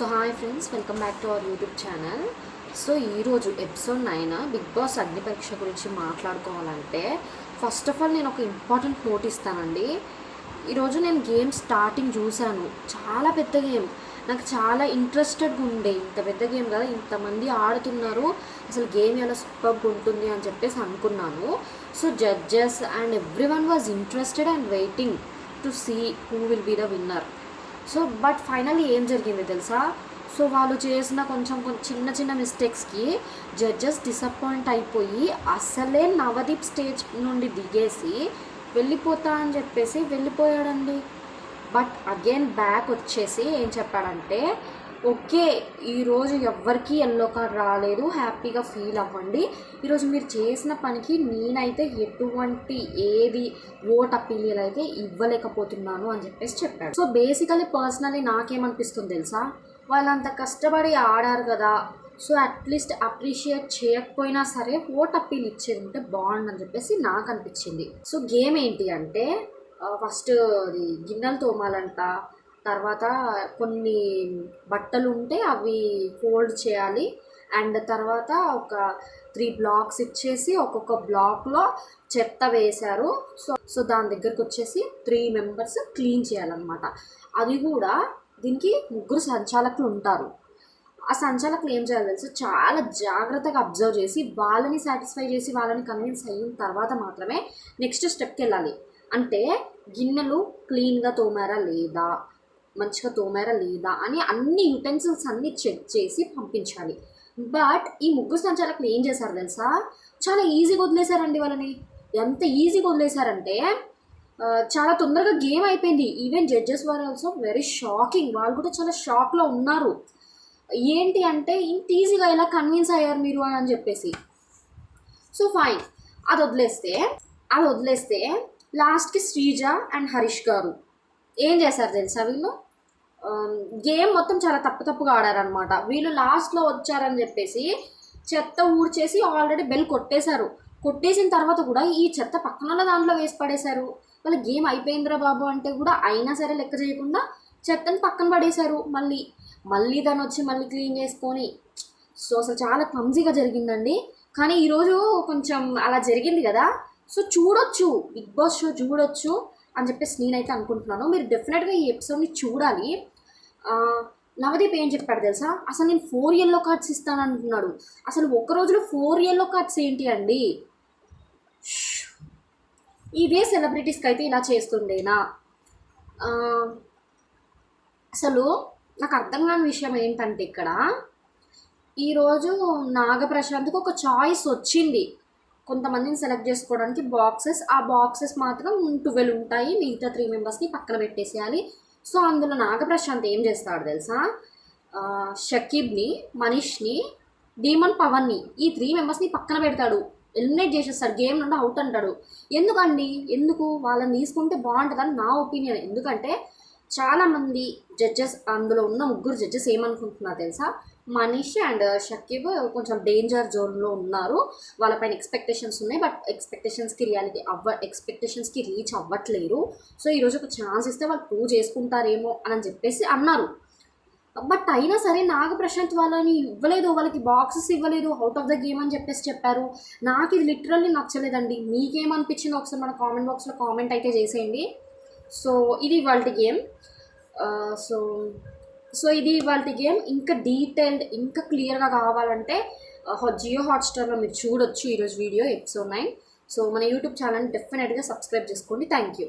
So hi friends, welcome back to our YouTube channel. So ఈరోజు episode 9 big boss అగ్ని పరీక్ష గురించి మాట్లాడుకోవాలంటే ఫస్ట్ ఆఫ్ ఆల్ నేను ఒక ఇంపార్టెంట్ నోట్ ఇస్తానండి. ఈరోజు నేను గేమ్ స్టార్టింగ్ చూశాను. చాలా పెద్ద గేమ్, నాకు చాలా ఇంట్రెస్టెడ్గా ఉండే. ఇంత పెద్ద గేమ్ కదా, ఇంతమంది ఆడుతున్నారు, అసలు గేమ్ ఎలా సూపర్గా ఉంటుంది అని చెప్పేసి అనుకున్నాను. So judges and everyone was interested and waiting to see who will be the winner. So but finally ఏం జరిగింది తెలుసా? సో వాళ్ళు చేసిన కొంచెం చిన్న చిన్న మిస్టేక్స్కి జడ్జెస్ డిసప్పాయింట్ అయిపోయి అసలే నవదీప్ స్టేజ్ నుండి దిగేసి వెళ్ళిపోతా అని చెప్పేసి వెళ్ళిపోయాడండి. బట్ అగైన్ బ్యాక్ వచ్చేసి ఏం చెప్పాడంటే, ఓకే ఈరోజు ఎవ్వరికీ ఎల్లో కార్డ్ రాలేదు, హ్యాపీగా ఫీల్ అవ్వండి, ఈరోజు మీరు చేసిన పనికి నేనైతే ఎటువంటి ఏది ఓట్ అప్పీల్ అయితే ఇవ్వలేకపోతున్నాను అని చెప్పేసి చెప్పాడు. సో బేసికలీ పర్సనలీ నాకేమనిపిస్తుంది తెలుసా, వాళ్ళంత కష్టపడి ఆడారు కదా, సో అట్లీస్ట్ అప్రిషియేట్ చేయకపోయినా సరే ఓట్ అప్పీల్ ఇచ్చేది ఉంటే బాగుండని చెప్పేసి నాకు అనిపించింది. సో గేమ్ ఏంటి అంటే, ఫస్ట్ అది గిన్నెలు తోమాలంట, తర్వాత కొన్ని బట్టలు ఉంటే అవి ఫోల్డ్ చేయాలి, అండ్ తర్వాత ఒక 3 బ్లాక్స్ ఇచ్చేసి ఒక్కొక్క బ్లాక్లో చెత్త వేశారు. సో దాని దగ్గరకు వచ్చేసి 3 మెంబర్స్ క్లీన్ చేయాలన్నమాట. అది కూడా దీనికి 3 సంచాలకులు ఉంటారు. ఆ సంచాలకులు ఏం చేయాలి తెలుసు, చాలా జాగ్రత్తగా అబ్జర్వ్ చేసి వాళ్ళని సాటిస్ఫై చేసి వాళ్ళని కన్విన్స్ అయిన తర్వాత మాత్రమే నెక్స్ట్ స్టెప్కి వెళ్ళాలి. అంటే గిన్నెలు క్లీన్గా తోమారా లేదా, మంచిగా తోమారా లేదా అని అన్ని యుటెన్సిల్స్ అన్నీ చెక్ చేసి పంపించాలి. బట్ ఈ 3 సంచాలకులు ఏం చేశారు తెలుసా, చాలా ఈజీగా వదిలేశారండి వాళ్ళని. ఎంత ఈజీగా వదిలేశారంటే చాలా తొందరగా గేమ్ అయిపోయింది. Even judges were also very shocking, వాళ్ళు కూడా చాలా షాక్లో ఉన్నారు. ఏంటి అంటే ఇంత ఈజీగా ఎలా కన్విన్స్ అయ్యారు మీరు అని చెప్పేసి. సో ఫైన్, అది వదిలేస్తే లాస్ట్కి శ్రీజ అండ్ హరీష్ గారు ఏం చేశారు తెలుసా, వీళ్ళు గేమ్ మొత్తం చాలా తప్పుగా ఆడారనమాట. వీళ్ళు లాస్ట్లో వచ్చారని చెప్పేసి చెత్త ఊడ్చేసి ఆల్రెడీ బెల్ కొట్టేశారు. కొట్టేసిన తర్వాత కూడా ఈ చెత్త పక్కన దాంట్లో వేసి పడేశారు. వాళ్ళ గేమ్ అయిపోయిందిరా బాబు అంటే కూడా అయినా సరే లెక్క చేయకుండా చెత్తని పక్కన పడేశారు. మళ్ళీ దాన్ని వచ్చి మళ్ళీ క్లీన్ చేసుకొని, సో అసలు చాలా క్లమ్జీగా జరిగిందండి. కానీ ఈరోజు కొంచెం అలా జరిగింది కదా, సో చూడొచ్చు, బిగ్ బాస్ షో చూడొచ్చు అని చెప్పేసి నేనైతే అనుకుంటున్నాను. మీరు డెఫినెట్గా ఈ ఎపిసోడ్ని చూడాలి. నవదీప్ ఏం చెప్పాడు తెలుసా, అసలు నేను 4 yellow కార్డ్స్ ఇస్తాను అంటున్నాడు. అసలు ఒక రోజులో 4 yellow కార్డ్స్ ఏంటి అండి? ఇదే సెలబ్రిటీస్కి అయితే ఇలా చేస్తుండేనా? అసలు నాకు అర్థం కాని విషయం ఏంటంటే, ఇక్కడ ఈరోజు నాగప్రశాంత్కి ఒక చాయిస్ వచ్చింది, కొంతమందిని సెలెక్ట్ చేసుకోవడానికి బాక్సెస్. ఆ బాక్సెస్ మాత్రం 12 ఉంటాయి, మిగతా 3 మెంబర్స్ని పక్కన పెట్టేసేయాలి. సో అందులో నాగప్రశాంత్ ఏం చేస్తాడు తెలుసా, షకీబ్ని, మనీష్ని, డీమన్, పవన్ని, ఈ 3 మెంబర్స్ని పక్కన పెడతాడు, ఎలిమినేట్ చేసేస్తాడు, గేమ్ నుండి అవుట్ అంటాడు. ఎందుకు వాళ్ళని తీసుకుంటే బాగుంటుందని నా ఒపీనియన్. ఎందుకంటే చాలామంది జడ్జెస్, అందులో ఉన్న 3 జడ్జెస్ ఏమనుకుంటున్నారు తెలుసా, మనీష్ అండ్ షకీబ్ కొంచెం డేంజర్ జోన్లో ఉన్నారు, వాళ్ళపైన ఎక్స్పెక్టేషన్స్ ఉన్నాయి, బట్ ఎక్స్పెక్టేషన్స్కి రీచ్ అవ్వట్లేరు. సో ఈరోజు ఒక ఛాన్స్ ఇస్తే వాళ్ళు ప్రూవ్ చేసుకుంటారేమో అని చెప్పేసి అన్నారు. బట్ అయినా సరే నాగప్రశాంత్ వాళ్ళని ఇవ్వలేదు, వాళ్ళకి బాక్సెస్ ఇవ్వలేదు, అవుట్ ఆఫ్ ద గేమ్ అని చెప్పేసి చెప్పారు. నాకు ఇది లిటరల్లీ నచ్చలేదండి. మీకేమనిపించిందో ఒకసారి మన కామెంట్ బాక్స్లో కామెంట్ అయితే చేసేయండి. సో ఇది ఇవాళ గేమ్. సో ఇది ఇవాళ గేమ్. ఇంకా డీటెయిల్డ్, ఇంకా క్లియర్గా కావాలంటే జియో హాట్స్టార్లో మీరు చూడొచ్చు ఈరోజు వీడియో ఎపిసోడ్ 9. సో మన యూట్యూబ్ ఛానల్ని డెఫినెట్గా సబ్స్క్రైబ్ చేసుకోండి. Thank you.